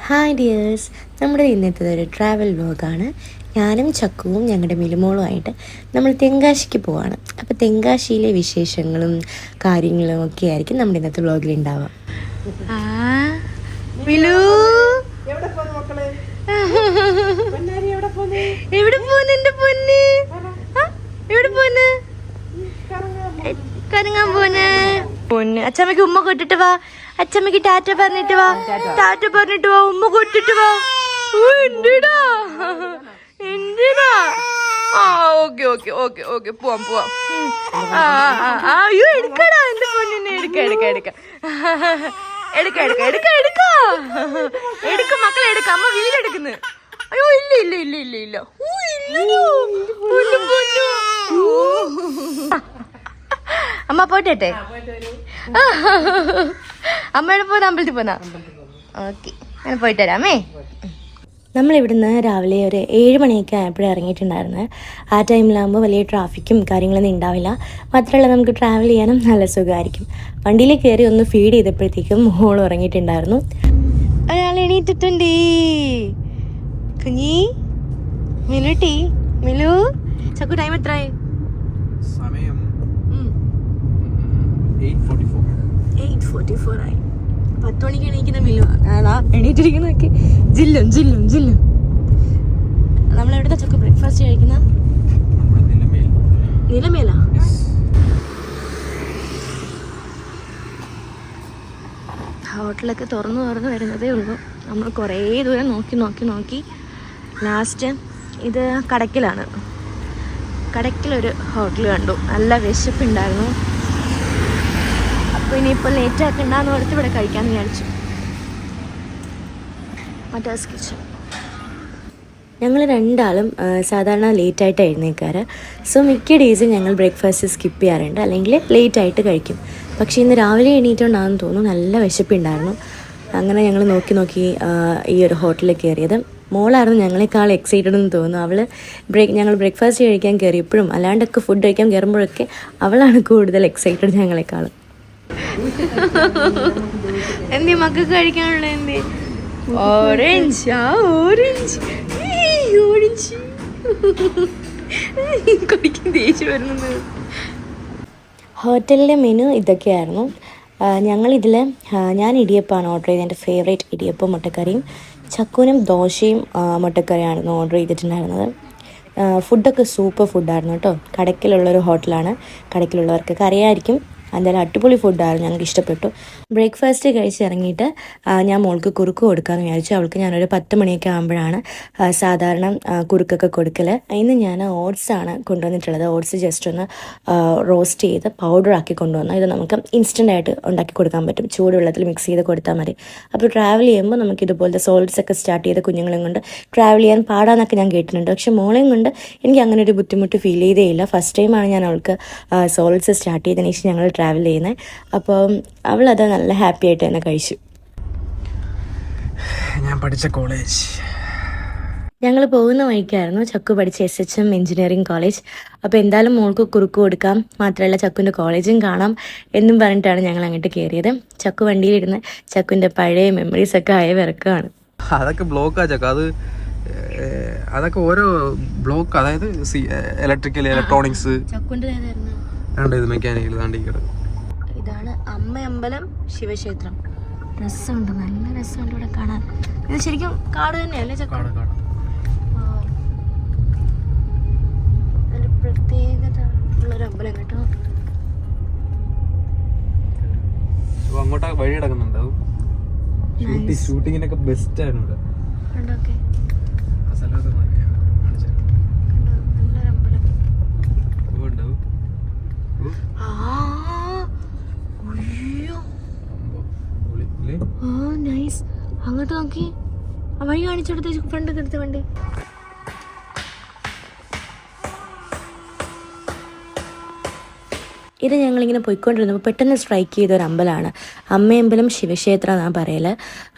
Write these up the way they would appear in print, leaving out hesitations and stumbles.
Hi dears, നമ്മുടെ ഇന്നത്തെ ഒരു ട്രാവൽ വ്ലോഗാണ്. ഞാനും ചക്കുവും ഞങ്ങളുടെ മിലുമോളുമായിട്ട് നമ്മൾ തെങ്കാശിക്ക് പോവാണ്. അപ്പോൾ തെങ്കാശിയിലെ വിശേഷങ്ങളും കാര്യങ്ങളും ഒക്കെ ആയിരിക്കും നമ്മുടെ ഇന്നത്തെ വ്ലോഗിൽ ഉണ്ടാവുക. അച്ഛമ്മക്ക് ഉമ്മ കൊട്ടിട്ട് വാ, അച്ഛമ്മക്ക് ടാറ്റ പറഞ്ഞിട്ട് വാ, ടാറ്റ പറഞ്ഞിട്ട് വാ, ഉമ്മ കൊട്ടിട്ട് വാ. എന്തിനാ എന്തിനാ? ആ ഓക്കെ ഓക്കെ ഓക്കെ ഓക്കെ, പോവാം പോവാം. അയ്യോ എടുക്കടാ എന്റെ പൊന്നിനെ, എടുക്ക എടുക്ക എടുക്ക എടുക്ക എടുക്ക എടുക്ക എടുക്ക എടുക്ക മക്കളെ എടുക്ക. അമ്മ വീലെടുക്കുന്നു. അയ്യോ ഇല്ല ഇല്ല ഇല്ല ഇല്ല ഇല്ല. അമ്മ പോട്ടെ, അമ്മയുടെ പോന്ന അമ്പലത്തിൽ പോന്നാ. ഓക്കെ, അങ്ങനെ പോയിട്ട് വരാമേ. നമ്മളിവിടുന്ന് രാവിലെ ഒരു 7 മണിയൊക്കെ ആയപ്പോഴേ ഇറങ്ങിയിട്ടുണ്ടായിരുന്നു. ആ ടൈമിലാകുമ്പോൾ വലിയ ട്രാഫിക്കും കാര്യങ്ങളൊന്നും ഉണ്ടാവില്ല. മാത്രമല്ല നമുക്ക് ട്രാവൽ ചെയ്യാനും നല്ല സുഖമായിരിക്കും. വണ്ടിയിൽ കയറി ഒന്ന് ഫീഡ് ചെയ്തപ്പോഴത്തേക്കും മോൾ ഉറങ്ങിയിട്ടുണ്ടായിരുന്നു. ഒരാൾ എണീറ്റിട്ടുണ്ടേ. കുഞ്ഞി മിലുട്ടി, മിലു ചക്കു, ടൈം എത്രയായി? 8:44 ആയി. 10 മണിക്ക് എണീക്കുന്ന മിലു എണീറ്റിരിക്കുന്നൊക്കെ ജില്ലും ജില്ലും ജില്ലും. നമ്മളെവിടുത്തെ ചക്ക ബ്രേക്ക്ഫാസ്റ്റ് കഴിക്കുന്ന? നിലമേല. ഹോട്ടലൊക്കെ തുറന്നു വരുന്നതേ ഉള്ളൂ. നമ്മൾ കുറേ ദൂരം നോക്കി ലാസ്റ്റ് ഇത് കടക്കിലാണ്. കടക്കിലൊരു ഹോട്ടൽ കണ്ടു. നല്ല വിശപ്പുണ്ടായിരുന്നു. അപ്പോൾ ഇനിയിപ്പോൾ ലേറ്റ് ആക്കണ്ടെന്ന് ഓർത്ത് ഇവിടെ കഴിക്കാമെന്ന് വിചാരിച്ചു. മറ്റാസ് കിച്ചൺ. ഞങ്ങൾ രണ്ടാളും സാധാരണ ലേറ്റായിട്ട് എഴുന്നേൽക്കാറ്. സോ മിക്ക ഡേയ്സും ഞങ്ങൾ ബ്രേക്ക്ഫാസ്റ്റ് സ്കിപ്പ് ചെയ്യാറുണ്ട്, അല്ലെങ്കിൽ ലേറ്റായിട്ട് കഴിക്കും. പക്ഷേ ഇന്ന് രാവിലെ എണീറ്റുകൊണ്ടാണെന്ന് തോന്നുന്നു, നല്ല വിശപ്പുണ്ടായിരുന്നു. അങ്ങനെ ഞങ്ങൾ നോക്കി ഈ ഒരു ഹോട്ടലിൽ കയറിയത്. മോളായിരുന്നു ഞങ്ങളെക്കാൾ എക്സൈറ്റഡ് എന്ന് തോന്നുന്നു. അവൾ ഞങ്ങൾ ബ്രേക്ക്ഫാസ്റ്റ് കഴിക്കാൻ കയറിയപ്പോഴും അല്ലാണ്ടൊക്കെ ഫുഡ് കഴിക്കാൻ കയറുമ്പോഴൊക്കെ അവളാണ് കൂടുതൽ എക്സൈറ്റഡ് ഞങ്ങളെക്കാളും. എന്തി മക്കൾക്ക് കഴിക്കാനുള്ള? എന്തി ഓറഞ്ച്? ഓറഞ്ച് ഓറഞ്ച് കുടിക്കാൻ ദേഷ്യം വരുന്നത്. ഹോട്ടലിലെ മെനു ഇതൊക്കെയായിരുന്നു. ഞങ്ങളിതിൽ ഞാൻ ഇടിയപ്പമാണ് ഓർഡർ ചെയ്തത്. എൻ്റെ ഫേവറേറ്റ് ഇടിയപ്പം മുട്ടക്കറിയും. ചക്കൂനും ദോശയും മുട്ടക്കറിയായിരുന്നു ഓർഡർ ചെയ്തിട്ടുണ്ടായിരുന്നത്. ഫുഡൊക്കെ സൂപ്പർ ഫുഡായിരുന്നു കേട്ടോ. കടക്കിലുള്ളൊരു ഹോട്ടലാണ്. കടക്കിലുള്ളവർക്കൊക്കെ അറിയാമായിരിക്കും. എന്തായാലും അടിപൊളി ഫുഡായിരുന്നു, ഞങ്ങൾക്ക് ഇഷ്ടപ്പെട്ടു. ബ്രേക്ക്ഫാസ്റ്റ് കഴിച്ചിറങ്ങിയിട്ട് ഞാൻ മോൾക്ക് കുറുക്ക് കൊടുക്കാമെന്ന് വിചാരിച്ചു. അവൾക്ക് ഞാനൊരു 10 മണിയൊക്കെ ആകുമ്പോഴാണ് സാധാരണ കുറുക്കൊക്കെ കൊടുക്കൽ. ഇന്ന് ഞാൻ ഓട്സാണ് കൊണ്ടുവന്നിട്ടുള്ളത്. ഓട്സ് ജസ്റ്റ് ഒന്ന് റോസ്റ്റ് ചെയ്ത് പൗഡറാക്കി കൊണ്ടുവന്നു. ഇത് നമുക്ക് ഇൻസ്റ്റൻ്റായിട്ട് ഉണ്ടാക്കി കൊടുക്കാൻ പറ്റും. ചൂടുവെള്ളത്തിൽ മിക്സ് ചെയ്ത് കൊടുത്താൽ മതി. അപ്പോൾ ട്രാവൽ ചെയ്യുമ്പോൾ നമുക്ക് ഇതുപോലത്തെ സോൾട്സ് ഒക്കെ സ്റ്റാർട്ട് ചെയ്ത് കുഞ്ഞുങ്ങളെയും കൊണ്ട് ട്രാവൽ ചെയ്യാൻ പാടാന്നൊക്കെ ഞാൻ കേട്ടിട്ടുണ്ട്. പക്ഷേ മോളെയും കൊണ്ട് എനിക്ക് അങ്ങനെ ഒരു ബുദ്ധിമുട്ട് ഫീൽ ചെയ്തേയില്ല. ഫസ്റ്റ് ടൈമാണ് ഞാൻ അവൾക്ക് സോൾട്സ് സ്റ്റാർട്ട് ചെയ്തതിന് ശേഷം ഞങ്ങൾ ട്രാവൽ ചെയ്യുന്നത്. അപ്പോൾ അവളത് നല്ല ഹാപ്പി ആയിട്ട് തന്നെ കഴിച്ചു. ഞാൻ പഠിച്ച കോളേജ്, ഞങ്ങൾ പോകുന്ന വഴിക്കായിരുന്നു ചക്കു പഠിച്ച SHM എഞ്ചിനീയറിംഗ് കോളേജ്. അപ്പോൾ എന്തായാലും മോൾക്ക് കുറുക്ക് കൊടുക്കാം, മാത്രമല്ല ചക്കുവിൻ്റെ കോളേജും കാണാം എന്നും പറഞ്ഞിട്ടാണ് ഞങ്ങൾ അങ്ങോട്ട് കയറിയത്. ചക്കു വണ്ടിയിലിരുന്ന് ചക്കുവിൻ്റെ പഴയ മെമ്മറീസൊക്കെ അയവിറക്കുകയാണ്. അതൊക്കെ ബ്ലോക്കാ ചക്ക. അതൊക്കെ ഓരോ ബ്ലോക്ക്, അതായത് ഇലക്ട്രിക്കൽ, ഇലക്ട്രോണിക്സ്, ഇത് മെക്കാനിക്കൽ. ഇതാണ് അമ്മയമ്പലം ശിവക്ഷേത്രം. രസമുണ്ട്, നല്ല രസമുണ്ട് ഇവിടെ കാണാൻ. ഇത് ശരിക്കും കാട് തന്നെയല്ലേ ചക്ക? ഒരു പ്രത്യേകത ഉള്ളൊരു അമ്പലം കേട്ടോ. അങ്ങോട്ട് വഴി കിടക്കുന്നുണ്ടാവും. ഷൂട്ടിങ്ങിനൊക്കെ ബെസ്റ്റ് ആണ് ഇവിടെ. അങ്ങോട്ട് നോക്കി, ആ വഴി കാണിച്ചെടുത്ത് ഫ്രണ്ടൊക്കെ എടുത്ത വണ്ടി. ഇത് ഞങ്ങളിങ്ങനെ പോയിക്കൊണ്ടിരുന്നപ്പോൾ പെട്ടെന്ന് സ്ട്രൈക്ക് ചെയ്തൊരു അമ്പലമാണ്. അമ്മയമ്പലം ശിവക്ഷേത്രം എന്നാണ് പറയൽ.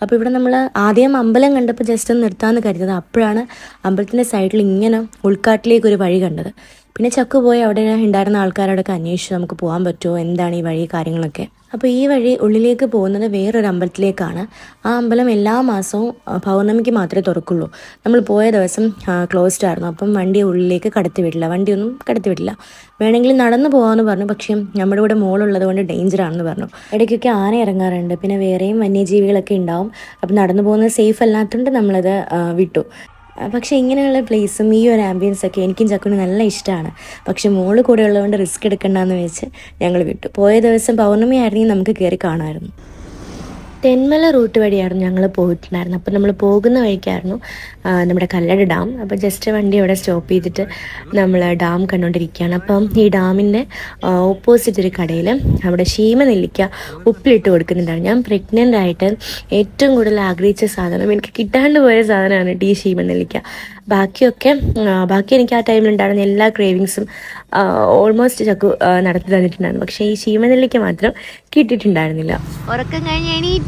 അപ്പോൾ ഇവിടെ നമ്മൾ ആദ്യം അമ്പലം കണ്ടപ്പോൾ ജസ്റ്റ് ഒന്ന് നിർത്താമെന്ന് കരുതുന്നത്. അപ്പോഴാണ് അമ്പലത്തിൻ്റെ സൈഡിൽ ഇങ്ങനെ ഉൾക്കാട്ടിലേക്ക് ഒരു വഴി കണ്ടത്. പിന്നെ ചക്കു പോയി അവിടെ ഉണ്ടായിരുന്ന ആൾക്കാരോടൊക്കെ അന്വേഷിച്ചു നമുക്ക് പോകാൻ പറ്റുമോ, എന്താണ് ഈ വഴി, കാര്യങ്ങളൊക്കെ. അപ്പോൾ ഈ വഴി ഉള്ളിലേക്ക് പോകുന്നത് വേറൊരു അമ്പലത്തിലേക്കാണ്. ആ അമ്പലം എല്ലാ മാസവും പൗർണമിക്ക് മാത്രമേ തുറക്കുള്ളൂ. നമ്മൾ പോയ ദിവസം ക്ലോസ്ഡ് ആയിരുന്നു. അപ്പം വണ്ടി ഉള്ളിലേക്ക് കടത്തിവിടില്ല, വണ്ടിയൊന്നും കടത്തിവിടില്ല. വേണമെങ്കിൽ നടന്നു പോകാമെന്ന് പറഞ്ഞു, പക്ഷേ നമ്മുടെ കൂടെ മോളുള്ളത് കൊണ്ട് ഡേഞ്ചറാണെന്ന് പറഞ്ഞു. ഇടയ്ക്കൊക്കെ ആന ഇറങ്ങാറുണ്ട്, പിന്നെ വേറെയും വന്യജീവികളൊക്കെ ഉണ്ടാവും. അപ്പം നടന്നു പോകുന്നത് സേഫ് അല്ലാത്തതുകൊണ്ട് നമ്മളത് വിട്ടു. പക്ഷേ ഇങ്ങനെയുള്ള പ്ലേസും ഈ ഒരു ആംബിയൻസൊക്കെ എനിക്കും ചക്കുനും നല്ല ഇഷ്ടമാണ്. പക്ഷെ മോള് കൂടെ ഉള്ളതുകൊണ്ട് റിസ്ക് എടുക്കണ്ടെന്ന് വെച്ച് ഞങ്ങൾ വിട്ടു. പോയ ദിവസം പൗർണമി ആയിരുന്നെങ്കിൽ നമുക്ക് കയറി കാണുമായിരുന്നു. തെന്മല റൂട്ട് വഴിയായിരുന്നു ഞങ്ങൾ പോയിട്ടുണ്ടായിരുന്നു. അപ്പോൾ നമ്മൾ പോകുന്ന വഴിക്കായിരുന്നു നമ്മുടെ കല്ലട ഡാം. അപ്പോൾ ജസ്റ്റ് വണ്ടി അവിടെ സ്റ്റോപ്പ് ചെയ്തിട്ട് നമ്മൾ ഡാം കണ്ടുകൊണ്ടിരിക്കുകയാണ്. അപ്പം ഈ ഡാമിൻ്റെ ഓപ്പോസിറ്റ് ഒരു കടയിൽ അവിടെ ശീമനെല്ലിക്ക ഉപ്പിലിട്ട് കൊടുക്കുന്നുണ്ടായിരുന്നു. ഞാൻ പ്രഗ്നൻ്റ് ആയിട്ട് ഏറ്റവും കൂടുതൽ ആഗ്രഹിച്ച സാധനം, എനിക്ക് കിട്ടാണ്ട് പോയ സാധനമാണ് ഈ ശീമനെല്ലിക്ക. ബാക്കി എനിക്ക് ആ ടൈമിലുണ്ടായിരുന്ന എല്ലാ ക്രേവിങ്സും ഓൾമോസ്റ്റ് ചക്കു നടത്തി തന്നിട്ടുണ്ടായിരുന്നു. പക്ഷേ ഈ ശീമനെല്ലിക്ക മാത്രം കിട്ടിയിട്ടുണ്ടായിരുന്നില്ല. ഉറക്കം കഴിഞ്ഞ് എണീറ്റേ.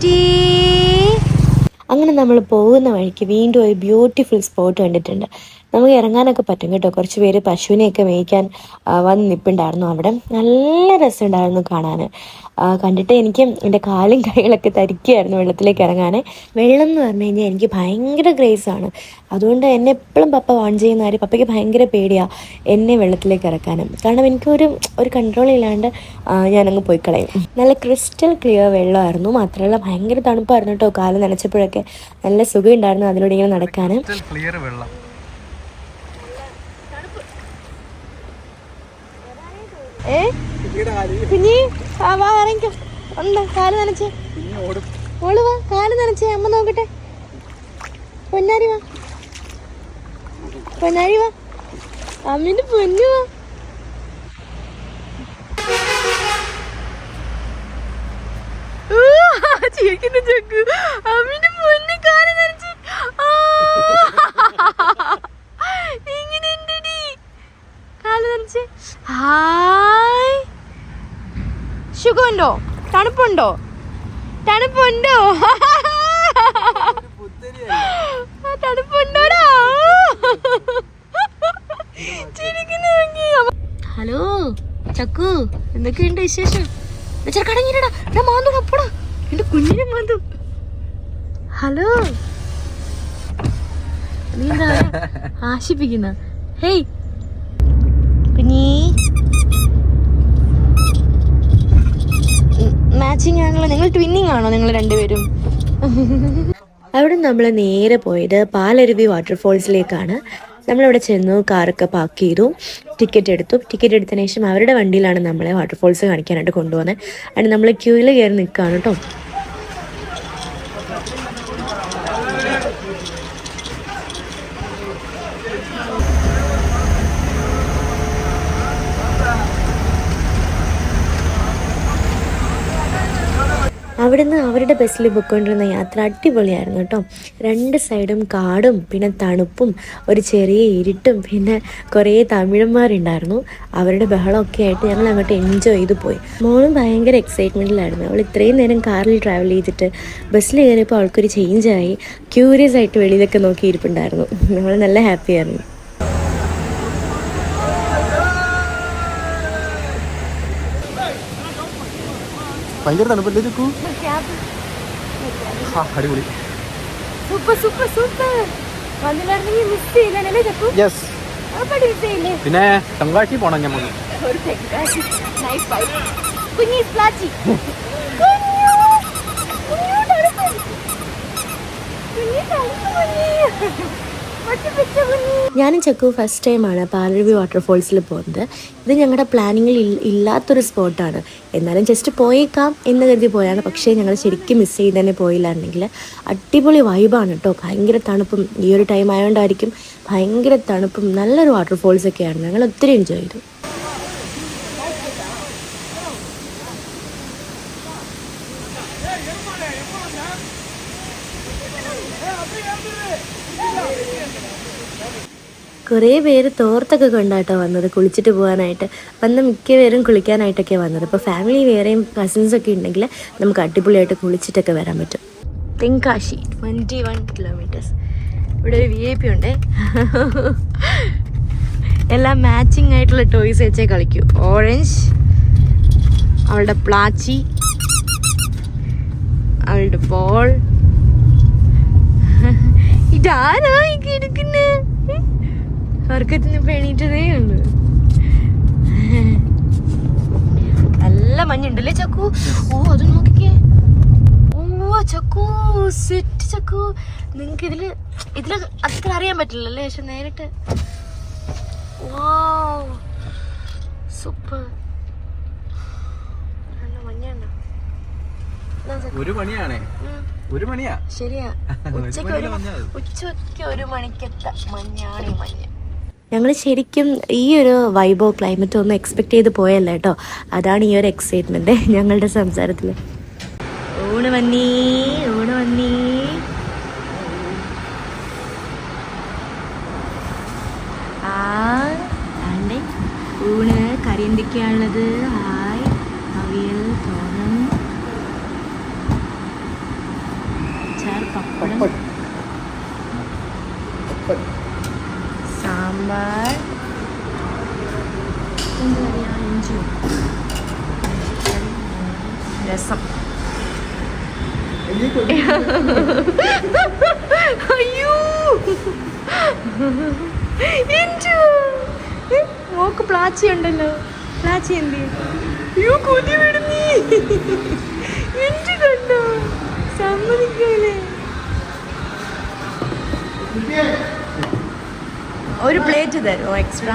അങ്ങനെ നമ്മൾ പോകുന്ന വഴിക്ക് വീണ്ടും ഒരു ബ്യൂട്ടിഫുൾ സ്പോട്ട് കണ്ടിട്ടുണ്ട്. നമുക്ക് ഇറങ്ങാനൊക്കെ പറ്റും കേട്ടോ. കുറച്ച് പേര് പശുവിനെയൊക്കെ മേയ്ക്കാൻ വന്ന് നിൽപ്പുണ്ടായിരുന്നു അവിടെ. നല്ല രസമുണ്ടായിരുന്നു കാണാൻ. കണ്ടിട്ട് എനിക്ക് എൻ്റെ കാലും കൈകളൊക്കെ തരിക്കുകയായിരുന്നു വെള്ളത്തിലേക്ക് ഇറങ്ങാൻ. വെള്ളം എന്ന് പറഞ്ഞു കഴിഞ്ഞാൽ എനിക്ക് ഭയങ്കര ക്രേസാണ്. അതുകൊണ്ട് എന്നെ എപ്പോഴും പപ്പ വാൺ ചെയ്യുന്ന കാര്യം, പപ്പയ്ക്ക് ഭയങ്കര പേടിയാണ് എന്നെ വെള്ളത്തിലേക്ക് ഇറക്കാനും. കാരണം എനിക്കൊരു കൺട്രോൾ ഇല്ലാണ്ട് ഞാനങ്ങ് പോയി കളയും. നല്ല ക്രിസ്റ്റൽ ക്ലിയർ വെള്ളമായിരുന്നു. മാത്രമല്ല ഭയങ്കര തണുപ്പായിരുന്നു കേട്ടോ. കാല് നനച്ചപ്പോഴൊക്കെ നല്ല സുഖം ഉണ്ടായിരുന്നു അതിലൂടെ ഇങ്ങനെ നടക്കാൻ. ക്ലിയർ വെള്ളം. കുഞ്ഞി വാ ഇറങ്ങിക്കോ. കാല് നനച്ചേ, ഓള് വാ, കാല് നനച്ചേ, അമ്മ നോക്കട്ടെ. പൊന്നാരി വാ, പൊന്നാരി വാ, അമ്മിന്റെ പൊന്നു വാ. ചിരിക്കുന്ന ചക്കു, അമ്മിന്റെ പൊന്നു കാല് നനച്ച്. ഇങ്ങനെ ഉണ്ടടി കാല് നനച്ച്. ഹായ്, സുഖമുണ്ടോ? തണുപ്പുണ്ടോ? തണുപ്പുണ്ടോ? തണുപ്പുണ്ടോടാ? ഹലോ ചക്കു, എന്തൊക്കെയുണ്ട് വിശേഷം? കടങ്ങിടാ മാന്തു അപ്പടാ, എന്റെ കുഞ്ഞിനെ മാന്തു. ഹലോ, നീ എന്താ ആശിപ്പിക്കുന്ന? ഹേയ് കുഞ്ഞി, മാച്ചിങ് ആണല്ലോ. നിങ്ങൾ ട്വിന്നിങ് ആണോ നിങ്ങൾ രണ്ടുപേരും? അവിടെ നമ്മൾ നേരെ പോയത് പാലരുവി വാട്ടർഫോൾസിലേക്കാണ്. നമ്മളവിടെ ചെന്നു, കാറൊക്കെ പാർക്ക് ചെയ്തു, ടിക്കറ്റ് എടുത്തതിന് ശേഷം അവരുടെ വണ്ടിയിലാണ് നമ്മളെ വാട്ടർഫോൾസ് കാണിക്കാനായിട്ട് കൊണ്ടുപോകുന്നത്. അതിന് നമ്മൾ ക്യൂവിൽ കയറി നിൽക്കുകയാണ് കേട്ടോ. അവിടുന്ന് അവരുടെ ബസ്സിൽ പോയിക്കൊണ്ടിരുന്ന യാത്ര അടിപൊളിയായിരുന്നു കേട്ടോ. രണ്ട് സൈഡും കാടും പിന്നെ തണുപ്പും ഒരു ചെറിയ ഇരുട്ടും പിന്നെ കുറേ തമിഴന്മാരുണ്ടായിരുന്നു. അവരുടെ ബഹളമൊക്കെ ആയിട്ട് ഞങ്ങൾ അങ്ങോട്ട് എൻജോയ് ചെയ്ത് പോയി. മോളും ഭയങ്കര എക്സൈറ്റ്മെൻറ്റിലായിരുന്നു. അവൾ ഇത്രയും നേരം കാറിൽ ട്രാവൽ ചെയ്തിട്ട് ബസ്സിൽ കയറിയപ്പോൾ അവൾക്കൊരു ചേഞ്ചായി. ക്യൂരിയസ് ആയിട്ട് വെളിയിലൊക്കെ നോക്കി ഇരിപ്പുണ്ടായിരുന്നു. നമ്മൾ നല്ല ഹാപ്പിയായിരുന്നു. ഭയങ്കര തണുപ്പല്ലേ ചക്കു? അടിപൊളി, സൂപ്പർ സൂപ്പർ സൂപ്പർ. വന്നില്ലായിരുന്നെങ്കിൽ മിസ് ചെയ്യില്ലേ ചക്കു? യെസ്. പിന്നെ തെങ്കാശി പോണം ഞമ്മ. ഞാനും ചക്കു ഫസ്റ്റ് ടൈമാണ് പാലരുവി വാട്ടർഫോൾസിൽ പോകുന്നത്. ഇത് ഞങ്ങളുടെ പ്ലാനിങ്ങിൽ ഇല്ലാത്തൊരു സ്പോട്ടാണ്. എന്നാലും ജസ്റ്റ് പോയേക്കാം എന്ന് കരുതി പോയാണ്. പക്ഷേ ഞങ്ങൾ ശരിക്കും മിസ് ചെയ്ത് തന്നെ പോയില്ലായിരുന്നെങ്കിൽ. അടിപൊളി വൈബാണ് കേട്ടോ. ഭയങ്കര തണുപ്പും, ഈ ഒരു ടൈം ആയതുകൊണ്ടായിരിക്കും ഭയങ്കര തണുപ്പും നല്ലൊരു വാട്ടർഫോൾസൊക്കെ ആയിരുന്നു. ഞങ്ങൾ ഒത്തിരി എൻജോയ് ചെയ്തു. കുറേ പേര് തോർത്തൊക്കെ കൊണ്ടാട്ടോ വന്നത് കുളിച്ചിട്ട് പോകാനായിട്ട്. വന്ന് മിക്കപേരും കുളിക്കാനായിട്ടൊക്കെ വന്നത്. ഇപ്പോൾ ഫാമിലി വേറെയും കസിൻസൊക്കെ ഉണ്ടെങ്കിൽ നമുക്ക് അടിപൊളിയായിട്ട് കുളിച്ചിട്ടൊക്കെ വരാൻ പറ്റും. തെങ്കാശി 21 കിലോമീറ്റേഴ്സ്. ഇവിടെ ഒരു VIP ഉണ്ട്. എല്ലാം മാച്ചിങ് ആയിട്ടുള്ള ടോയ്സ് വെച്ചേ കളിക്കൂ. ഓറഞ്ച്, അവളുടെ പ്ലാച്ചി, അവളുടെ ബോൾ. ഇതാരാ എടുക്കുന്നേ? വർക്കത്തിന് പെണീറ്റതേ ഉണ്ട്. നല്ല മഞ്ഞുണ്ടല്ലേ ചക്കു? ഓ അത് നോക്കിക്കേ. ഓ ചക്കു സെറ്റ് ചക്കു. നിങ്ങക്ക് ഇതില് അത്ര അറിയാൻ പറ്റില്ലല്ലേ? പക്ഷെ നേരിട്ട് സൂപ്പർ. നല്ല മഞ്ഞുണ്ടോ? ഒരു മണിയാ ശരിയാ. ഉച്ചയ്ക്ക് 1 മണിക്കത്തെ മഞ്ഞാണ് ഈ മഞ്ഞ്. ഞങ്ങൾ ശരിക്കും ഈ ഒരു വൈബോ ക്ലൈമറ്റോ ഒന്നും എക്സ്പെക്ട് ചെയ്ത് പോയല്ല കേട്ടോ. അതാണ് ഈ ഒരു എക്സൈറ്റ്മെന്റ് ഞങ്ങളുടെ സംസാരത്തിൽ. ഊണ് വന്നീ. ഊണ് കറി എന്തൊക്കെയാണുള്ളത്? ഹായ്, അവിയൽ, തോരൻ, അച്ചാർ, പപ്പടം, സാമ്പാർ, എന്താ പറയുക, ഇഞ്ചിയും, രസം. അയ്യോ മോക്ക് പ്ലാച്ചി ഉണ്ടല്ലോ. പ്ലാച്ചി എന്ത്? അയ്യോ കൊതി വിടുന്നീ. എന്ത് കണ്ടോ? സമ്മതിക്കൂലേ? ഒരു പ്ലേറ്റ് തരുമോ എക്സ്ട്രാ?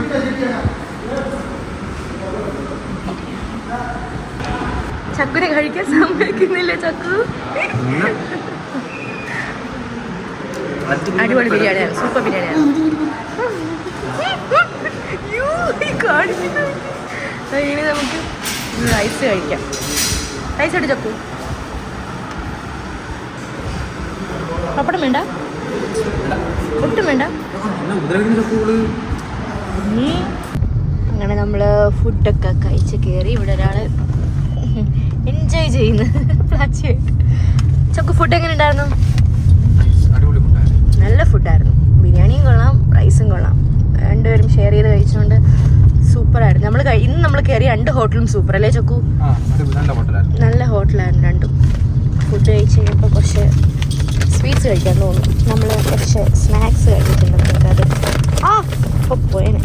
ചക്കുനെ കഴിക്കാൻ സമ്മതിക്കുന്നില്ല ചക്കു. അടിപൊളി ബിരിയാണിയാണ്, സൂപ്പർ ബിരിയാണിയാണ്. ഇനി നമുക്ക് റൈസ് കഴിക്കാം. റൈസ് എടുത്ത് ചക്കു. പപ്പടം വേണ്ട, ഒട്ടും വേണ്ട. അങ്ങനെ നമ്മൾ ഫുഡൊക്കെ കഴിച്ച് കയറി. ഇവിടെ ഒരാൾ എൻജോയ് ചെയ്യുന്നു പ്ലാച്ചിയായിട്ട്. ചക്കു ഫുഡ് എങ്ങനെ ഉണ്ടായിരുന്നു? നല്ല ഫുഡായിരുന്നു. ബിരിയാണിയും കൊള്ളാം, റൈസും കൊള്ളാം. രണ്ടുപേരും ഷെയർ ചെയ്ത് കഴിച്ചുകൊണ്ട് സൂപ്പറായിരുന്നു. ഇന്ന് നമ്മൾ കയറിയ 2 ഹോട്ടലും സൂപ്പർ അല്ലേ ചക്കു? നല്ല ഹോട്ടലായിരുന്നു രണ്ടും. ഫുഡ് കഴിച്ച് കഴിഞ്ഞപ്പോൾ കുറച്ച് സ്വീറ്റ്സ് കഴിക്കാൻ തോന്നുന്നു. നമ്മൾ കുറച്ച് സ്നാക്സ് കഴിച്ചിട്ടുണ്ട്. നമുക്കത് ഇപ്പോൾ പോയേനെ.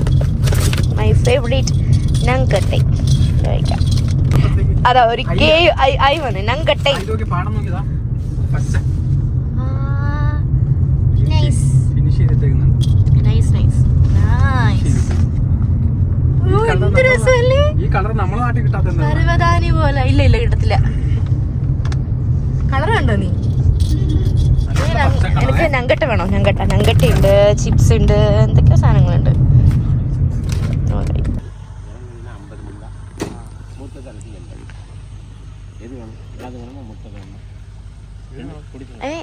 മൈ ഫേവറേറ്റ് നങ്കട്ടെ കഴിക്കാം. അതാ ഒരു ഐ വന്ന് നങ്കട്ടെ. പർവതാനി പോലെ. ഇല്ല കിട്ടത്തില്ല. കളർ കണ്ടോ നീ? എനിക്ക് നങ്കട്ട വേണോ? നങ്കട്ട ഉണ്ട്, ചിപ്സ് ഉണ്ട്, എന്തൊക്കെയോ സാധനങ്ങളുണ്ട്.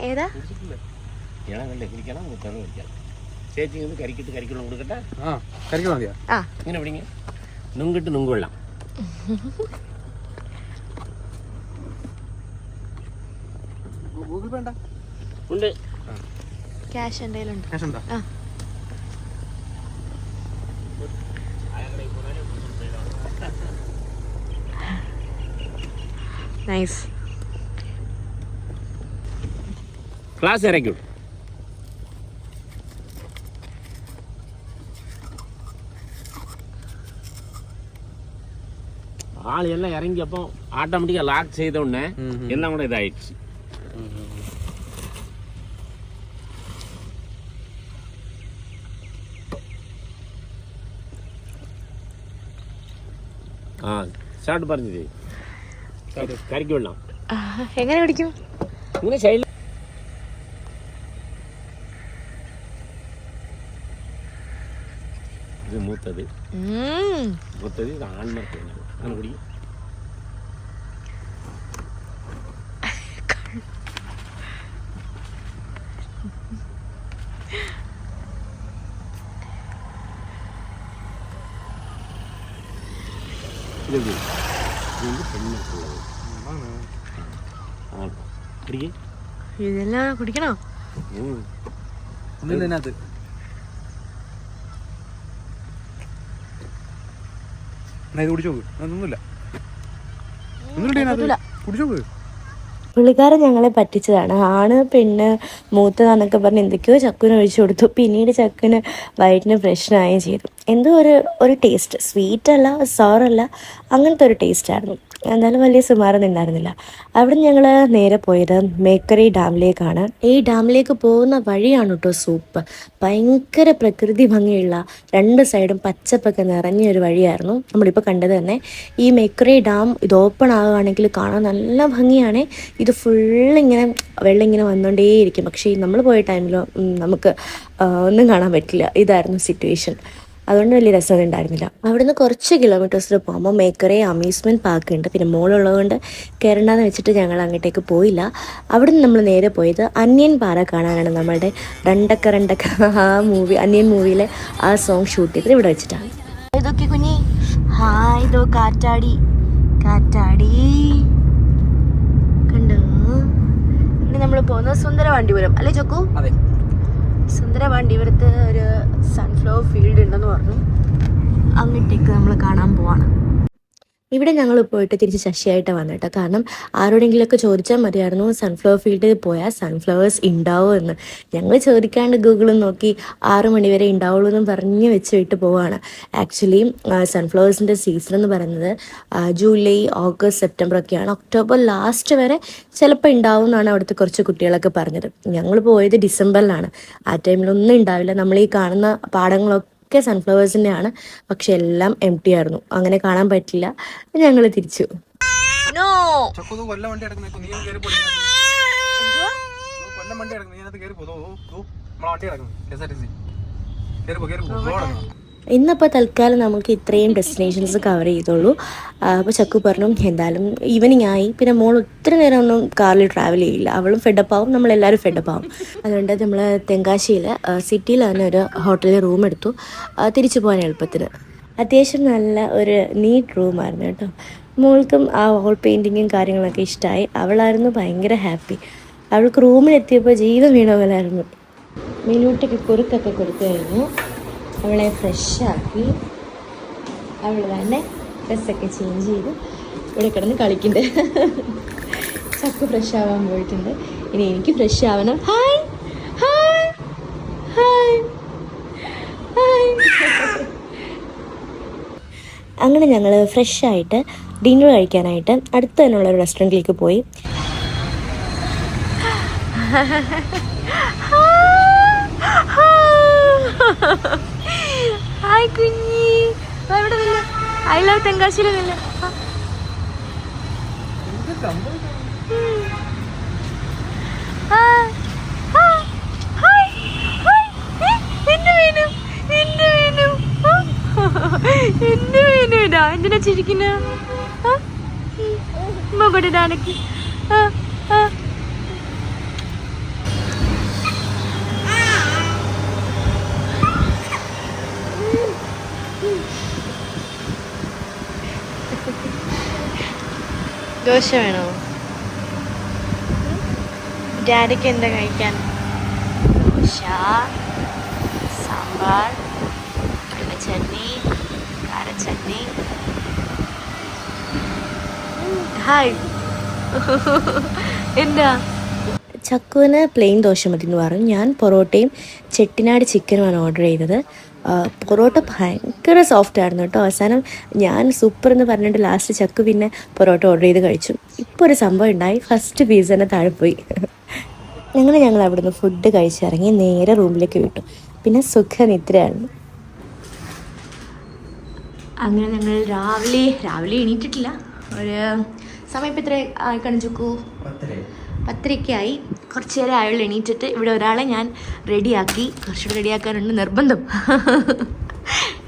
ഏതാ? ചേച്ചി കരിക്കിട്ട് കരിക്കുള്ള കൊടുക്കട്ടെ. ഇങ്ങനെ പിടിങ്ങ നുങ്കിട്ട് നുങ്ക് വെള്ളം. ഗൂഗിൾ പേ ഉണ്ട്. ക്യാഷ് എന്തെങ്കിലും? നൈസ്. ക്ലാസ് ഇറക്കി. ஆள் எல்லாம் இறங்கியப்போ ஆட்டோமேட்டிக்காக லாக் செய்த உடனே எல்லாம் கூட இதாயிடுச்சு. ഷാർട്ട് പറഞ്ഞത് കറിക്ക് വെള്ളം എങ്ങനെ പിടിക്കും? ഇങ്ങനെ ശൈലി. ഇത് മൂത്തത് ഇത് ആൺമർക്ക് അങ്ങനെ കുടിക്കും. ഇതെല്ലാം കുടിക്കണോ? ഇത് കുടിച്ചു നോക്ക്. ഒന്നുമില്ല ഒന്നുമില്ല കുടിച്ചു നോക്ക്. പുള്ളിക്കാരൻ ഞങ്ങളെ പറ്റിച്ചതാണ്. ആണ് പെണ്ണ് മൂത്തതാന്നൊക്കെ പറഞ്ഞ് എന്തൊക്കെയോ ചക്കുവിന് ഒഴിച്ചു കൊടുത്തു. പിന്നീട് ചക്കുവിന് വയറ്റിന് പ്രശ്നമാവുകയും ചെയ്തു. എന്തോ ഒരു ടേസ്റ്റ്, സ്വീറ്റ് അല്ല സോറല്ല, അങ്ങനത്തെ ഒരു ടേസ്റ്റായിരുന്നു. എന്തായാലും വലിയ സുമാരൊന്നും ഉണ്ടായിരുന്നില്ല. അവിടെ ഞങ്ങൾ നേരെ പോയത് മേക്കറി ഡാമിലേക്കാണ്. ഈ ഡാമിലേക്ക് പോകുന്ന വഴിയാണ് കേട്ടോ സൂപ്പർ. ഭയങ്കര പ്രകൃതി ഭംഗിയുള്ള 2 സൈഡും പച്ചപ്പൊക്കെ നിറഞ്ഞ ഒരു വഴിയായിരുന്നു നമ്മളിപ്പോൾ കണ്ടത് തന്നെ. ഈ മേക്കറി ഡാം ഇത് ഓപ്പൺ ആവുകയാണെങ്കിൽ കാണാൻ നല്ല ഭംഗിയാണ്. ഇത് ഫുള്ളിങ്ങനെ വെള്ളം ഇങ്ങനെ വന്നുകൊണ്ടേയിരിക്കും. പക്ഷേ നമ്മൾ പോയ ടൈമിൽ നമുക്ക് ഒന്നും കാണാൻ പറ്റില്ല. ഇതായിരുന്നു സിറ്റുവേഷൻ. അതുകൊണ്ട് വലിയ രസമൊന്നും ഉണ്ടായിരുന്നില്ല. അവിടുന്ന് കുറച്ച് കിലോമീറ്റേഴ്സിൽ പോകുമ്പോൾ മേക്കറെ അമ്യൂസ്മെൻറ്റ് പാർക്ക് ഉണ്ട്. പിന്നെ മോളുള്ളതുകൊണ്ട് കയറണ്ടെന്ന് വെച്ചിട്ട് ഞങ്ങൾ അങ്ങോട്ടേക്ക് പോയില്ല. അവിടുന്ന് നമ്മൾ നേരെ പോയത് അന്യൻ പാറ കാണാനാണ്. നമ്മളുടെ രണ്ടക്ക ആ മൂവി, അന്യൻ മൂവിയിലെ ആ സോങ് ഷൂട്ട് ചെയ്തത് ഇവിടെ വെച്ചിട്ടാണ്. ഇതൊക്കെ കുഞ്ഞി ഹായ്, ഇതോ കാറ്റാടി കണ്ടോ. ഇനി നമ്മൾ പോകുന്നത് സുന്ദരവാണ്ടിപുരം അല്ലേ ചൊക്കു? അതെ, സുന്ദരവാണ്ടിപുരത്ത് ഒരു സൺഫ്ലവർ ഫീൽഡ് ഉണ്ടെന്ന് പറഞ്ഞു. അങ്ങോട്ടേക്ക് നമ്മൾ കാണാൻ പോവാണ്. ഇവിടെ ഞങ്ങൾ പോയിട്ട് തിരിച്ച് ശശിയായിട്ട് വന്നിട്ടോ. കാരണം ആരോടെങ്കിലുമൊക്കെ ചോദിച്ചാൽ മതിയായിരുന്നു സൺഫ്ലവർ ഫീൽഡിൽ പോയാൽ സൺഫ്ലവേഴ്സ് ഉണ്ടാവുമോ എന്ന്. ഞങ്ങൾ ചോദിക്കാണ്ട് ഗൂഗിളിൽ നോക്കി 6 മണി വരെ ഉണ്ടാവുള്ളൂ എന്ന് പറഞ്ഞ് വെച്ച് വിട്ട് പോവാണ്. ആക്ച്വലി സൺഫ്ലവേഴ്സിൻ്റെ സീസൺ എന്ന് പറയുന്നത് ജൂലൈ, ഓഗസ്റ്റ്, സെപ്റ്റംബർ ഒക്കെയാണ്. ഒക്ടോബർ ലാസ്റ്റ് വരെ ചിലപ്പോൾ ഉണ്ടാവും എന്നാണ് അവിടുത്തെ കുറച്ച് കുട്ടികളൊക്കെ പറഞ്ഞത്. ഞങ്ങൾ പോയത് ഡിസംബറിലാണ്. ആ ടൈമിലൊന്നും ഉണ്ടാവില്ല. നമ്മൾ ഈ കാണുന്ന പാടങ്ങളൊക്കെ സൺഫ്ലവേഴ്സിൻ്റെയാണ്. പക്ഷെ എല്ലാം എംപ്റ്റി ആയിരുന്നു. അങ്ങനെ കാണാൻ പറ്റില്ല. ഞങ്ങൾ തിരിച്ചു. ഇന്നിപ്പോൾ തൽക്കാലം നമുക്ക് ഇത്രയും ഡെസ്റ്റിനേഷൻസ് കവർ ചെയ്തോളൂ. അപ്പോൾ ചക്കു പറഞ്ഞു എന്തായാലും ഈവനിങ് ആയി, പിന്നെ മോൾ ഒത്തിരി നേരം ഒന്നും കാറിൽ ട്രാവൽ ചെയ്യില്ല, അവളും ഫെഡപ്പാവും, നമ്മളെല്ലാവരും ഫെഡപ്പാവും. അതുകൊണ്ട് നമ്മൾ തെങ്കാശിയിൽ സിറ്റിയിൽ തന്നെ ഒരു ഹോട്ടലിൽ റൂം എടുത്തു തിരിച്ചു പോകാൻ എളുപ്പത്തിന്. അത്യാവശ്യം നല്ല ഒരു നീറ്റ് റൂമായിരുന്നു കേട്ടോ. മോൾക്കും ആ വോൾ പെയിൻറ്റിങ്ങും കാര്യങ്ങളൊക്കെ ഇഷ്ടമായി. അവളായിരുന്നു ഭയങ്കര ഹാപ്പി. അവൾക്ക് റൂമിലെത്തിയപ്പോൾ ജീവൻ വീണ പോലായിരുന്നു. മിനൂട്ടയ്ക്ക് കുറുക്കൊക്കെ കൊടുത്തു കഴിഞ്ഞു. അവളെ ഫ്രഷാക്കി അവൾ തന്നെ ഡ്രസ്സൊക്കെ ചേഞ്ച് ചെയ്ത് ഇവിടെ കിടന്ന് കളിക്കുന്നുണ്ട്. ചക്കു ഫ്രഷ് ആവാൻ പോയിട്ടുണ്ട്. ഇനി എനിക്ക് ഫ്രഷ് ആവണം. Hi hi hi hi. അങ്ങനെ ഞങ്ങൾ ഫ്രഷായിട്ട് ഡിന്നർ കഴിക്കാനായിട്ട് അടുത്ത് തന്നെയുള്ള ഒരു റെസ്റ്റോറൻറ്റിലേക്ക് പോയി. ഹായ് കുഞ്ഞി, ഇവിടെ നില്ല. ഐ ലവ് തെങ്കാശിയിലും നില്ല. എന്തിനാ ചിരിക്കുന്ന മകടക്ക്? ദോശ വേണോ? ഡാഡിക്ക് എന്താ കഴിക്കാൻ? ദോശ, സാമ്പാർ, വെള്ളച്ചട്നി, കാരച്ചട്നി. ഹായ്. എന്താ? ചക്കുവിന് പ്ലെയിൻ ദോശ മതി എന്ന് പറഞ്ഞു. ഞാൻ പൊറോട്ടയും ചെട്ടിനാട് ചിക്കനുമാണ് ഓർഡർ ചെയ്തത്. പൊറോട്ട ഭയങ്കര സോഫ്റ്റ് ആയിരുന്നു കേട്ടോ. അവസാനം ഞാൻ സൂപ്പർ എന്ന് പറഞ്ഞിട്ട് ലാസ്റ്റ് ചക്കു പിന്നെ പൊറോട്ട ഓർഡർ ചെയ്ത് കഴിച്ചു. ഇപ്പോൾ ഒരു സംഭവം ഉണ്ടായി. ഫസ്റ്റ് പീസ് തന്നെ താഴെ പോയി. ഞങ്ങൾ അവിടുന്ന് ഫുഡ് കഴിച്ചിറങ്ങി നേരെ റൂമിലേക്ക് വിട്ടു. പിന്നെ സുഖനിദ്രയായിരുന്നു. അങ്ങനെ ഞങ്ങൾ രാവിലെ എണീറ്റിട്ടില്ല. ഒരു സമയം ഇപ്പം എത്ര ആയിക്കാണ് ചക്കു? 10:30 ആയി. കുറച്ച് നേരം അയാൾ എണീറ്റിട്ട് ഇവിടെ ഒരാളെ ഞാൻ റെഡിയാക്കി. കുറച്ചുകൂടെ റെഡിയാക്കാനുണ്ട് നിർബന്ധം.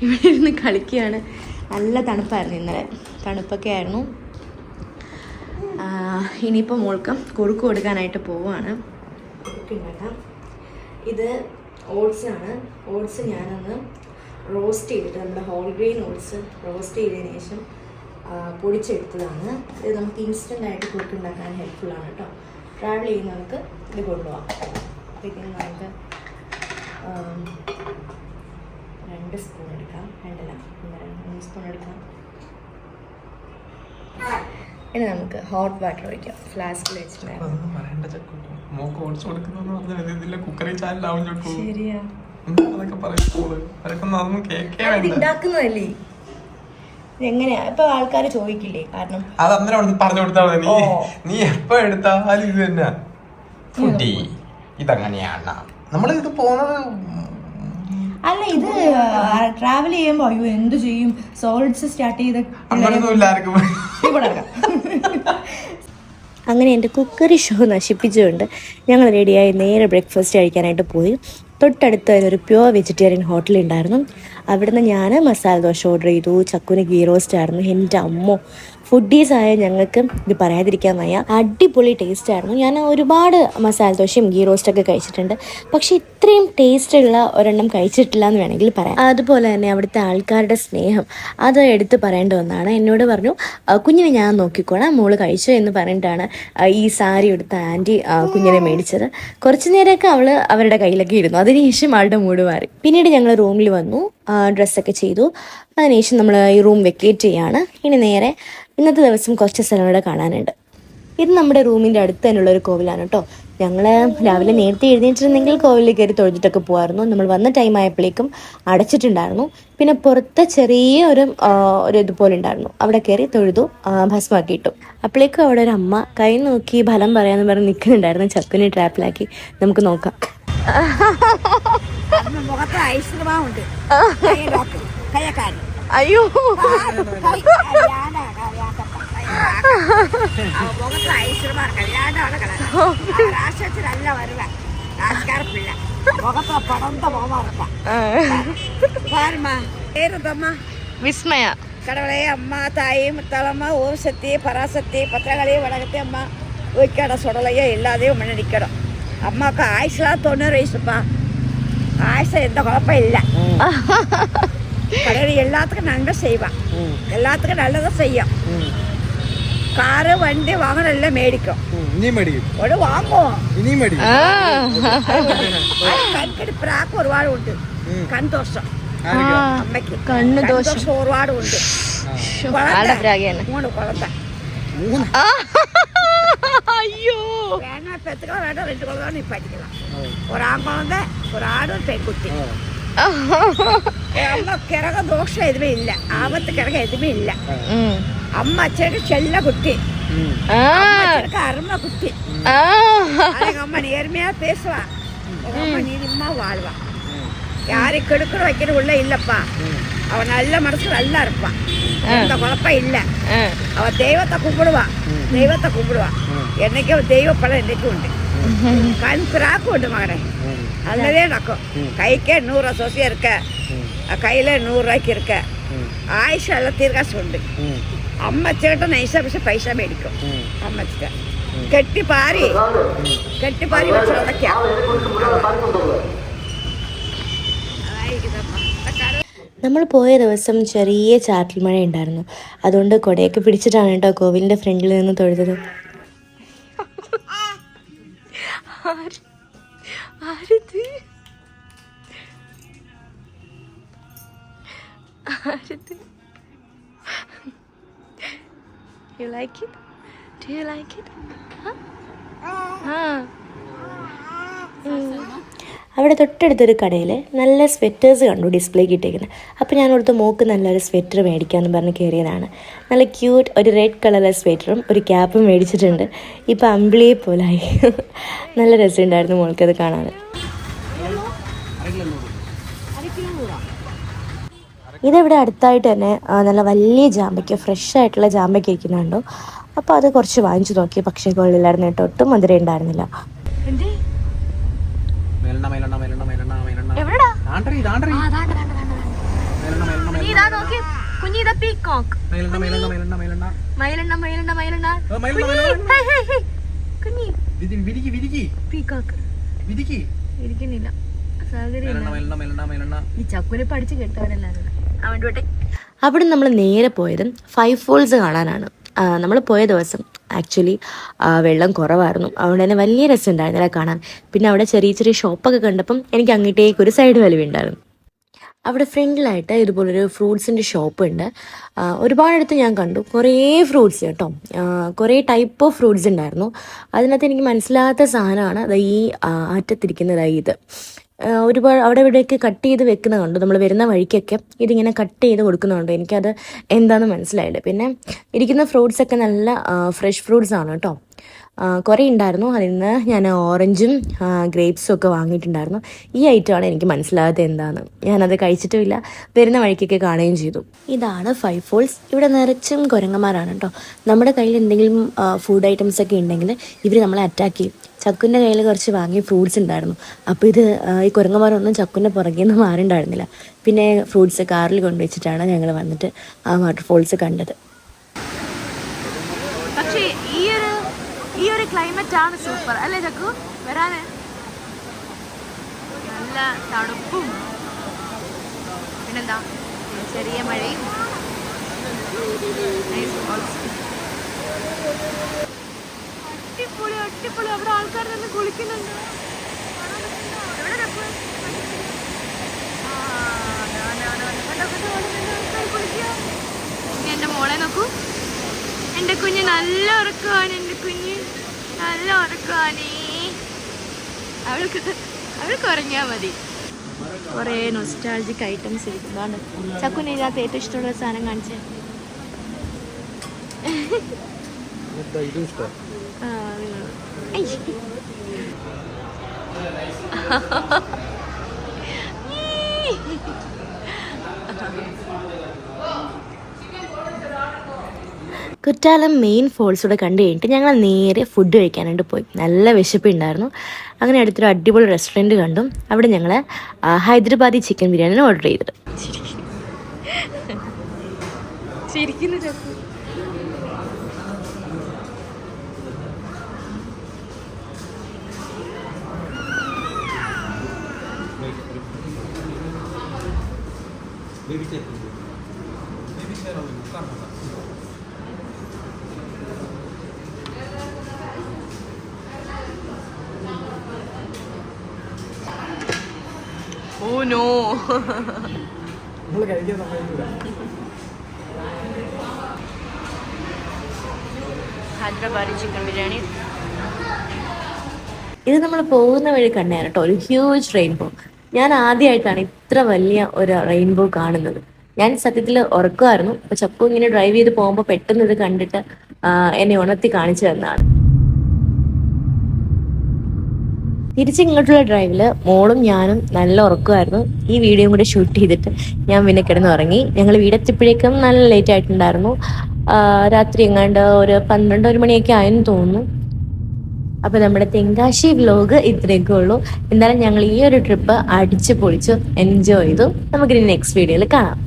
ഇവിടെ ഇരുന്ന് കളിക്കുകയാണ്. നല്ല തണുപ്പായിരുന്നു ഇന്നലെ, തണുപ്പൊക്കെ ആയിരുന്നു. ഇനിയിപ്പോൾ മോൾക്ക് കുറുക്ക് കൊടുക്കാനായിട്ട് പോവുകയാണ്. ഉണ്ടാക്കാം. ഇത് ഓട്സാണ്. ഓട്സ് ഞാനൊന്ന് റോസ്റ്റ് ചെയ്തിട്ട്, നമ്മുടെ ഹോൾ ഗ്രെയിൻ ഓട്സ് റോസ്റ്റ് ചെയ്തതിന് ശേഷം പൊടിച്ചെടുത്തതാണ്. ഇത് നമുക്ക് ഇൻസ്റ്റൻ്റായിട്ട് കുറുക്ക് ഉണ്ടാക്കാൻ ഹെൽപ്ഫുള്ളാണ് കേട്ടോ. ട്രാവൽ ചെയ്യുന്നവർക്ക് ഇത് കൊണ്ടുപോകാം. അപ്പോഴത്തേക്കും നമുക്ക് 2 സ്പൂൺ എടുക്കാം. 2 സ്പൂൺ എടുക്കാം. ഇനി നമുക്ക് ഹോട്ട് വാട്ടർ ഒഴിക്കാം. ഫ്ലാസ്കിൽ വെച്ചിട്ടുണ്ടായിരുന്നു. അതൊന്നും പറയണ്ട ചക്കു. മോക്ക് ഓടിച്ചു കൊടുക്കുന്നു പറഞ്ഞാൽ ഇതില്ല കുക്കറി ചാനലാവും ചക്കു. ശരിയാ, അതൊക്കെ പറയുള്ളൂ. അതൊക്കെ ഒന്നും കേക്കേ ഇത് വേണ്ട. ഉണ്ടാക്കുന്നതല്ലേ. എങ്ങനെയാ ഇപ്പൊ ആൾക്കാർ ചോദിക്കില്ലേ? കാരണം അത് അന്നേരം പറഞ്ഞു കൊടുത്താൽ മതി. നീ എപ്പോ എടുത്താലും ഇത് തന്നെ ഫുഡി ഇതങ്ങനെയാണ് നമ്മള് ഇത് പോകുന്നത്. അല്ല, ഇത് ട്രാവൽ ചെയ്യുമ്പോ അയ്യോ എന്ത് ചെയ്യും, സോളിഡ്സ് സ്റ്റാർട്ട് ചെയ്ത് അങ്ങനൊന്നുമില്ല ആർക്കും. അങ്ങനെ എൻ്റെ കുക്കറി ഷോ നശിപ്പിച്ചുകൊണ്ട് ഞങ്ങൾ റെഡിയായി നേരെ ബ്രേക്ക്ഫാസ്റ്റ് കഴിക്കാനായിട്ട് പോയി. തൊട്ടടുത്ത് ഒരു പ്യുവർ വെജിറ്റേറിയൻ ഹോട്ടലുണ്ടായിരുന്നു. അവിടുന്ന് ഞാൻ മസാല ദോശ ഓർഡർ ചെയ്തു. ചക്കുന് ഗീ റോസ്റ്റ് ആയിരുന്നു. എൻ്റെ അമ്മോ, ഫുഡീസായ ഞങ്ങൾക്ക് ഇത് പറയാതിരിക്കാൻ വയ്യ. അടിപൊളി ടേസ്റ്റ് ആയിരുന്നു. ഞാൻ ഒരുപാട് മസാല ദോശയും ഗീ റോസ്റ്റൊക്കെ കഴിച്ചിട്ടുണ്ട്, പക്ഷേ ഇത്രയും ടേസ്റ്റുള്ള ഒരെണ്ണം കഴിച്ചിട്ടില്ല എന്ന് വേണമെങ്കിൽ പറയാം. അതുപോലെ തന്നെ അവിടുത്തെ ആൾക്കാരുടെ സ്നേഹം അത് എടുത്ത് പറയേണ്ട ഒന്നാണ്. എന്നോട് പറഞ്ഞു കുഞ്ഞിനെ ഞാൻ നോക്കിക്കോളാം, മോള് കഴിച്ചോ എന്ന് പറഞ്ഞിട്ടാണ് ഈ സാരി എടുത്ത ആൻറ്റി കുഞ്ഞിനെ മേടിച്ചത്. കുറച്ച് നേരമൊക്കെ അവരുടെ കയ്യിലൊക്കെ ഇരുന്നു. അതിനുശേഷം ആളുടെ മൂഡ് മാറി. പിന്നീട് ഞങ്ങൾ റൂമിൽ വന്നു, ഡ്രസ്സൊക്കെ ചെയ്തു. അതിനുശേഷം നമ്മൾ ഈ റൂം വെക്കേറ്റ് ചെയ്യാണ്. ഇനി നേരെ ഇന്നത്തെ ദിവസം കുറച്ച് സ്ഥലങ്ങളൂടെ കാണാനുണ്ട്. ഇത് നമ്മുടെ റൂമിൻ്റെ അടുത്ത് തന്നെയുള്ള ഒരു കോവിലാണ് കേട്ടോ. ഞങ്ങൾ രാവിലെ നേരത്തെ എഴുന്നേറ്റിരുന്നെങ്കിൽ കോവിലിൽ കയറി തൊഴുതിട്ടൊക്കെ പോകുമായിരുന്നു. നമ്മൾ വന്ന ടൈം ആയപ്പോഴേക്കും അടച്ചിട്ടുണ്ടായിരുന്നു. പിന്നെ പുറത്ത് ചെറിയ ഒരു ഇതുപോലെ ഉണ്ടായിരുന്നു, അവിടെ കയറി തൊഴുതു, ഭസ്മമാക്കി ഇട്ടു. അപ്പോഴേക്കും അവിടെ ഒരു അമ്മ കൈ നോക്കി ഫലം പറയാമെന്ന് പറഞ്ഞ് നിൽക്കുന്നുണ്ടായിരുന്നു. ചക്കുനെ ട്രാപ്പിലാക്കി. നമുക്ക് നോക്കാം. അയ്യോ, விஸ்மயா. கடவுளே, அம்மா, தாய், முத்தாளம்மா, ஓம் சக்தி, பராசக்தி, பத்திரகாளி, வடகத்தி அம்மா, ஊய்க்காட சுடலையோ எல்லாத்தையும் முன்னடிக்கணும். அம்மாவுக்கு ஆயுஷ்லாம் 90 வயசுப்பா. ஆயுஷ எந்த குழப்பம் இல்லை. கடவுள் எல்லாத்துக்கும் நன்மை செய்வான், எல்லாத்துக்கும் நல்லதை செய்யும். കാറ്, വണ്ടി, വാഹനം എല്ലാം മേടിക്കും. ഒരു വാങ്ങുമോ? കൺകടിപ്പിറാക്ക് ഒരുപാടുണ്ട്. കൺദോഷം അമ്മയ്ക്ക് കൺദോഷം ഒരുപാടുണ്ട്. 3 കുഴപ്പ. അയ്യോ, വേണം പെത്തുകളോ വേണ്ട 2 കുളമാണ് ഇപ്പം അടിക്കണം. ഒരാൺകുളന്ത, ഒരാടും, ഒരു പെൺകുട്ടി. അമ്മ കിറക ദോഷം എതുമേ ഇല്ല, ആപത്ത് കിറക എതുമേ ഇല്ല. അമ്മ അച്ഛനക്ക് ചെല്ല കുട്ടി, அருமை குட்டி. எங்க அம்மா நேர்மையா பேசுவா, எங்க அம்மா நீதிமா வாழ்வா. யாரையும் கெடுக்கிற வைக்கிற உள்ள இல்லப்பா. அவன் நல்ல மனசு நல்லா இருப்பான், எந்த குழப்பம் இல்லை. அவ தெய்வத்தை கும்பிடுவா, தெய்வத்தை கும்பிடுவா. என்னைக்கு அவன் தெய்வ படம் என்னைக்கும் உண்டு. கண் பிராக்கு உண்டு மகனே, நல்லதே நடக்கும். கைக்கே 100 சொசியா இருக்க, கையில 100 ரூபாய்க்கு இருக்க. ஆயுஷ் எல்லாம் தீர்க்காசு உண்டு. അമ്മച്ചിട്ട് നൈസ പക്ഷെ പൈസ മേടിക്കും. അമ്മച്ചിട്ട് കെട്ടിപ്പാരി വെച്ച് ഉടയ്ക്കാം. നമ്മൾ പോയ ദിവസം ചെറിയ ചാറ്റൽ മഴ ഉണ്ടായിരുന്നു. അതുകൊണ്ട് കൊടയൊക്കെ പിടിച്ചിട്ടാണ് കേട്ടോ കോവിലിൻ്റെ ഫ്രണ്ടിൽ നിന്ന് തൊഴുതത്. You like it? Do you like it? അവിടെ തൊട്ടടുത്തൊരു കടയിൽ നല്ല സ്വെറ്റേഴ്സ് കണ്ടു ഡിസ്പ്ലേക്ക് ഇട്ടേക്കുന്നത്. അപ്പോൾ ഞാൻ ഓർത്ത് മോക്ക് നല്ലൊരു സ്വെറ്റർ മേടിക്കാമെന്ന് പറഞ്ഞ് കയറിയതാണ്. നല്ല ക്യൂട്ട് ഒരു റെഡ് കളറിലെ സ്വെറ്ററും ഒരു ക്യാപ്പും മേടിച്ചിട്ടുണ്ട്. ഇപ്പോൾ അമ്പിളിയെ പോലായി. നല്ല രസമുണ്ടായിരുന്നു മോൾക്കത് കാണാൻ. ഇതിവിടെ അടുത്തായിട്ട് തന്നെ നല്ല വലിയ ജാമ്പയ്ക്ക, ഫ്രഷ് ആയിട്ടുള്ള ജാമ്പയ്ക്ക ഇരിക്കുന്നുണ്ടോ. അപ്പോൾ അത് കുറച്ച് വാങ്ങിച്ചു നോക്കി, പക്ഷേ കൊള്ളില്ലായിരുന്നു കേട്ടോ, ഒട്ടും മധുരം ഉണ്ടായിരുന്നില്ല. അവിടെ നമ്മൾ നേരെ പോയത് 5 ഫോൾസ് കാണാനാണ്. നമ്മൾ പോയ ദിവസം ആക്ച്വലി വെള്ളം കുറവായിരുന്നു, അതുകൊണ്ട് തന്നെ വലിയ രസം ഉണ്ടായിരുന്നില്ല കാണാൻ. പിന്നെ അവിടെ ചെറിയ ചെറിയ ഷോപ്പൊക്കെ കണ്ടപ്പം എനിക്ക് അങ്ങോട്ടേക്ക് ഒരു സൈഡ് വലിവുണ്ടായിരുന്നു. അവിടെ ഫ്രണ്ടിലായിട്ട് ഇതുപോലൊരു ഫ്രൂട്ട്സിൻ്റെ ഷോപ്പ് ഉണ്ട്. ഒരുപാടടുത്ത് ഞാൻ കണ്ടു കുറേ ഫ്രൂട്ട്സ് കേട്ടോ. കുറേ ടൈപ്പ് ഓഫ് ഫ്രൂട്ട്സ് ഉണ്ടായിരുന്നു. അതിനകത്ത് എനിക്ക് മനസ്സിലാത്ത സാധനമാണ് അത് ഈ അറ്റത്തിരിക്കുന്നത്. ഇത് ഒരുപാട് അവിടെ ഇവിടെയൊക്കെ കട്ട് ചെയ്ത് വെക്കുന്നത് കണ്ടു. നമ്മൾ വരുന്ന വഴിക്കൊക്കെ ഇതിങ്ങനെ കട്ട് ചെയ്ത് കൊടുക്കുന്നുണ്ട്. എനിക്കത് എന്താണെന്ന് മനസ്സിലായില്ല. പിന്നെ ഇരിക്കുന്ന ഫ്രൂട്ട്സൊക്കെ നല്ല ഫ്രഷ് ഫ്രൂട്ട്സ് ആണ് കേട്ടോ. കുറേ ഉണ്ടായിരുന്നു. അതിൽ നിന്ന് ഞാൻ ഓറഞ്ചും ഗ്രേപ്സും ഒക്കെ വാങ്ങിയിട്ടുണ്ടായിരുന്നു. ഈ ഐറ്റമാണ് എനിക്ക് മനസ്സിലാകാത്തത് എന്താണെന്ന്. ഞാനത് കഴിച്ചിട്ടുമില്ല, വരുന്ന വഴിക്കൊക്കെ കാണുകയും ചെയ്തു. ഇതാണ് 5 ഫോൾസ്. ഇവിടെ നിറച്ചും കുരങ്ങന്മാരാണ് കേട്ടോ. നമ്മുടെ കയ്യിൽ എന്തെങ്കിലും ഫുഡ് ഐറ്റംസ് ഒക്കെ ഉണ്ടെങ്കിൽ ഇവർ നമ്മളെ അറ്റാക്ക് ചെയ്യും. ചക്കുൻ്റെ കയ്യിൽ കുറച്ച് വാങ്ങിയ ഫ്രൂട്ട്സ് ഉണ്ടായിരുന്നു. അപ്പോൾ ഈ കുരങ്ങന്മാരൊന്നും ചക്കുൻ്റെ പുറകെ നിന്ന് മാറിണ്ടായിരുന്നില്ല. പിന്നെ ഫ്രൂട്ട്സ് കാറിൽ കൊണ്ടുവച്ചിട്ടാണ് ഞങ്ങൾ വന്നിട്ട് ആ വാട്ടർഫോൾസ് കണ്ടത്. പക്ഷേ ഈ ഒരു ക്ലൈമറ്റ് ആണ് സൂപ്പർ അല്ലേ ചക്കു? വരാന് നല്ല തണുപ്പും പിന്നെന്താ ചെറിയ മഴയും. അടിപൊളി അടിപൊളി. അവിടെ ആൾക്കാർ തന്നെ കുളിക്കുന്നുണ്ട്. എന്റെ മോളെ നോക്കൂ. എൻ്റെ കുഞ്ഞ് നല്ല ഉറക്കമാണ്. എൻ്റെ കുഞ്ഞ് നല്ല ഉറക്കമാണേ. അവൾക്ക് ഉറങ്ങിയാൽ മതി. കുറേ നൊസ്റ്റാൾജിക് ഐറ്റംസ് ഇരിക്കുന്നതാണ്. ചക്കുന് ഇതിനകത്ത് ഏറ്റവും ഇഷ്ടമുള്ള സാധനം കാണിച്ചേ. കുറ്റാലം മെയിൻ ഫോൾസൂടെ കണ്ടു കഴിഞ്ഞിട്ട് ഞങ്ങൾ നേരെ ഫുഡ് കഴിക്കാനായിട്ട് പോയി. നല്ല വിശപ്പുണ്ടായിരുന്നു. അങ്ങനെ അടുത്തൊരു അടിപൊളി റെസ്റ്റോറൻറ്റ് കണ്ടു. അവിടെ ഞങ്ങൾ ഹൈദരാബാദി ചിക്കൻ ബിരിയാണിയാണ് ഓർഡർ ചെയ്തത്. ശരിക്കും oh no. Hyderabadi chicken biryani. ഇത് നമ്മൾ പോകുന്ന വഴി കണ്ടാണ് കേട്ടോ ഒരു ഹ്യൂജ് റെയിൻബോ. ഞാൻ ആദ്യമായിട്ടാണ് ഇത്ര വലിയ ഒരു റെയിൻബോ കാണുന്നത്. ഞാൻ സത്യത്തിൽ ഉറക്കുമായിരുന്നു. അപ്പോൾ ചക്കു ഇങ്ങനെ ഡ്രൈവ് ചെയ്ത് പോകുമ്പോൾ പെട്ടെന്ന് ഇത് കണ്ടിട്ട് എന്നെ ഉണർത്തി കാണിച്ചു തന്നതാണ്. തിരിച്ചിങ്ങോട്ടുള്ള ഡ്രൈവിൽ മോളും ഞാനും നല്ല ഉറക്കമായിരുന്നു. ഈ വീഡിയോയും കൂടെ ഷൂട്ട് ചെയ്തിട്ട് ഞാൻ പിന്നെ കിടന്നുറങ്ങി. ഞങ്ങൾ വീടെത്തിയപ്പോഴേക്കും നല്ല ലേറ്റ് ആയിട്ടുണ്ടായിരുന്നു. രാത്രി എങ്ങാണ്ട് ഒരു 12-1 മണിയൊക്കെ ആയെന്ന് തോന്നുന്നു. അപ്പോൾ നമ്മുടെ തെങ്കാശി വ്ലോഗ് ഇത്രയൊക്കെ ഉള്ളൂ. എന്തായാലും ഞങ്ങൾ ഈ ഒരു ട്രിപ്പ് അടിച്ച് പൊളിച്ചു എൻജോയ് ചെയ്തു. നമുക്കിനി നെക്സ്റ്റ് വീഡിയോയിൽ കാണാം.